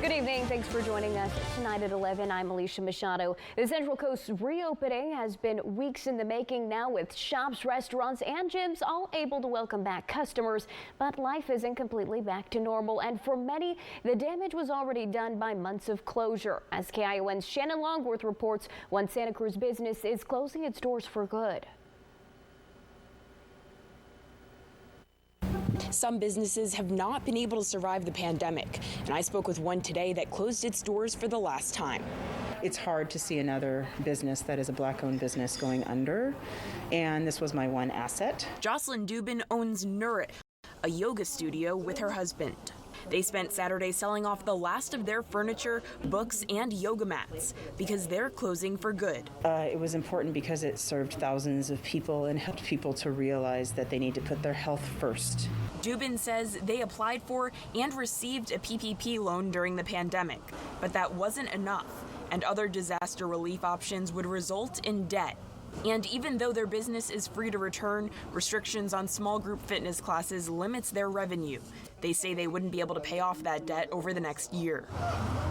Good evening. Thanks for joining us tonight at 11. I'm Alicia Machado. The Central Coast reopening has been weeks in the making now, with shops, restaurants, and gyms all able to welcome back customers. But life isn't completely back to normal, and for many, the damage was already done by months of closure. As KION's Shannon Longworth reports, one Santa Cruz business is closing its doors for good. Some businesses have not been able to survive the pandemic, and I spoke with one today that closed its doors for the last time. It's hard to see another business that is a Black-owned business going under, and this was my one asset. Jocelyn Dubin owns Nurit, a yoga studio with her husband. They spent Saturday selling off the last of their furniture, books, and yoga mats because they're closing for good. It was important because it served thousands of people and helped people to realize that they need to put their health first. Dubin says they applied for and received a PPP loan during the pandemic, but that wasn't enough, and other disaster relief options would result in debt. And even though their business is free to return, restrictions on small group fitness classes limits their revenue. They say they wouldn't be able to pay off that debt over the next year.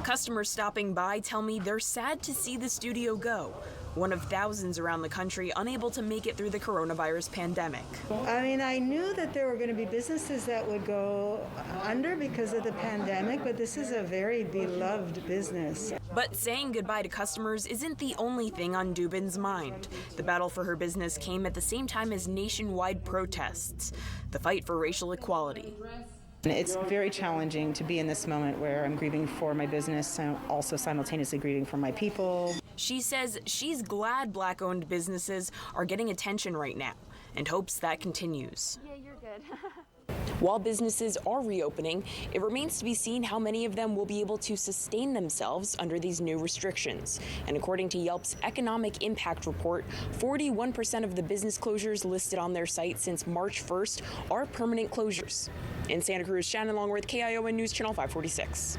Customers stopping by tell me they're sad to see the studio go, one of thousands around the country unable to make it through the coronavirus pandemic. I knew that there were going to be businesses that would go under because of the pandemic, but this is a very beloved business. But saying goodbye to customers isn't the only thing on Dubin's mind. The battle for her business came at the same time as nationwide protests, the fight for racial equality. It's very challenging to be in this moment where I'm grieving for my business and also simultaneously grieving for my people. She says she's glad Black-owned businesses are getting attention right now and hopes that continues. Yeah, you're good. While businesses are reopening, it remains to be seen how many of them will be able to sustain themselves under these new restrictions. And according to Yelp's economic impact report, 41% of the business closures listed on their site since March 1st are permanent closures. In Santa Cruz, Shannon Longworth, KION News Channel 546.